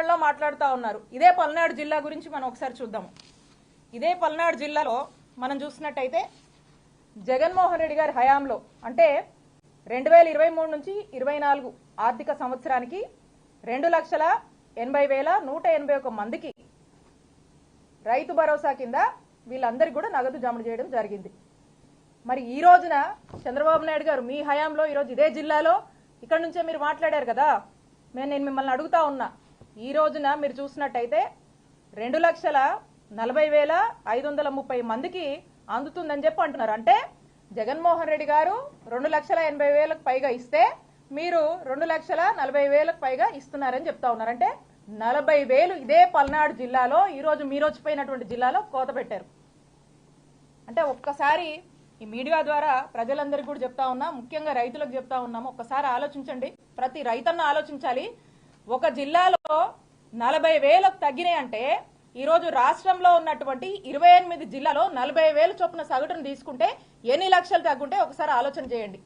ధోరణిలో మాట్లాడుతూ ఉన్నారు. ఇదే పల్నాడు జిల్లా గురించి మనం ఒకసారి చూద్దాము. ఇదే పల్నాడు జిల్లాలో మనం చూసినట్టయితే జగన్మోహన్ రెడ్డి గారి హయాంలో అంటే 2023 నుంచి 24 ఆర్థిక సంవత్సరానికి 2,80,181 మందికి రైతు భరోసా కింద వీళ్ళందరికీ కూడా నగదు జమ చేయడం జరిగింది. మరి ఈ రోజున చంద్రబాబు నాయుడు గారు మీ హయాంలో ఈరోజు ఇదే జిల్లాలో ఇక్కడ నుంచే మీరు మాట్లాడారు కదా, నేను మిమ్మల్ని అడుగుతా ఉన్నా, ఈ రోజున మీరు చూసినట్టయితే 2,40,530 మందికి అందుతుందని చెప్పి అంటున్నారు. అంటే జగన్మోహన్ రెడ్డి గారు 2,80,000కు పైగా ఇస్తే మీరు 2,40,000కు పైగా ఇస్తున్నారని చెప్తా ఉన్నారు. అంటే 40,000 ఇదే పల్నాడు జిల్లాలో ఈరోజు మీరు వచ్చిపోయినటువంటి జిల్లాలో కోత పెట్టారు. అంటే ఒక్కసారి ఈ మీడియా ద్వారా ప్రజలందరికీ కూడా చెప్తా ఉన్నా, ముఖ్యంగా రైతులకు చెప్తా ఉన్నాము, ఒక్కసారి ఆలోచించండి. ప్రతి రైతన్న ఆలోచించాలి. ఒక జిల్లాలో 40,000కు తగ్గినాయి అంటే ఈరోజు రాష్ట్రంలో ఉన్నటువంటి 28 జిల్లాలో 40,000 చొప్పున సగటును తీసుకుంటే ఎన్ని లక్షలు తగ్గుంటే ఒకసారి ఆలోచన చేయండి.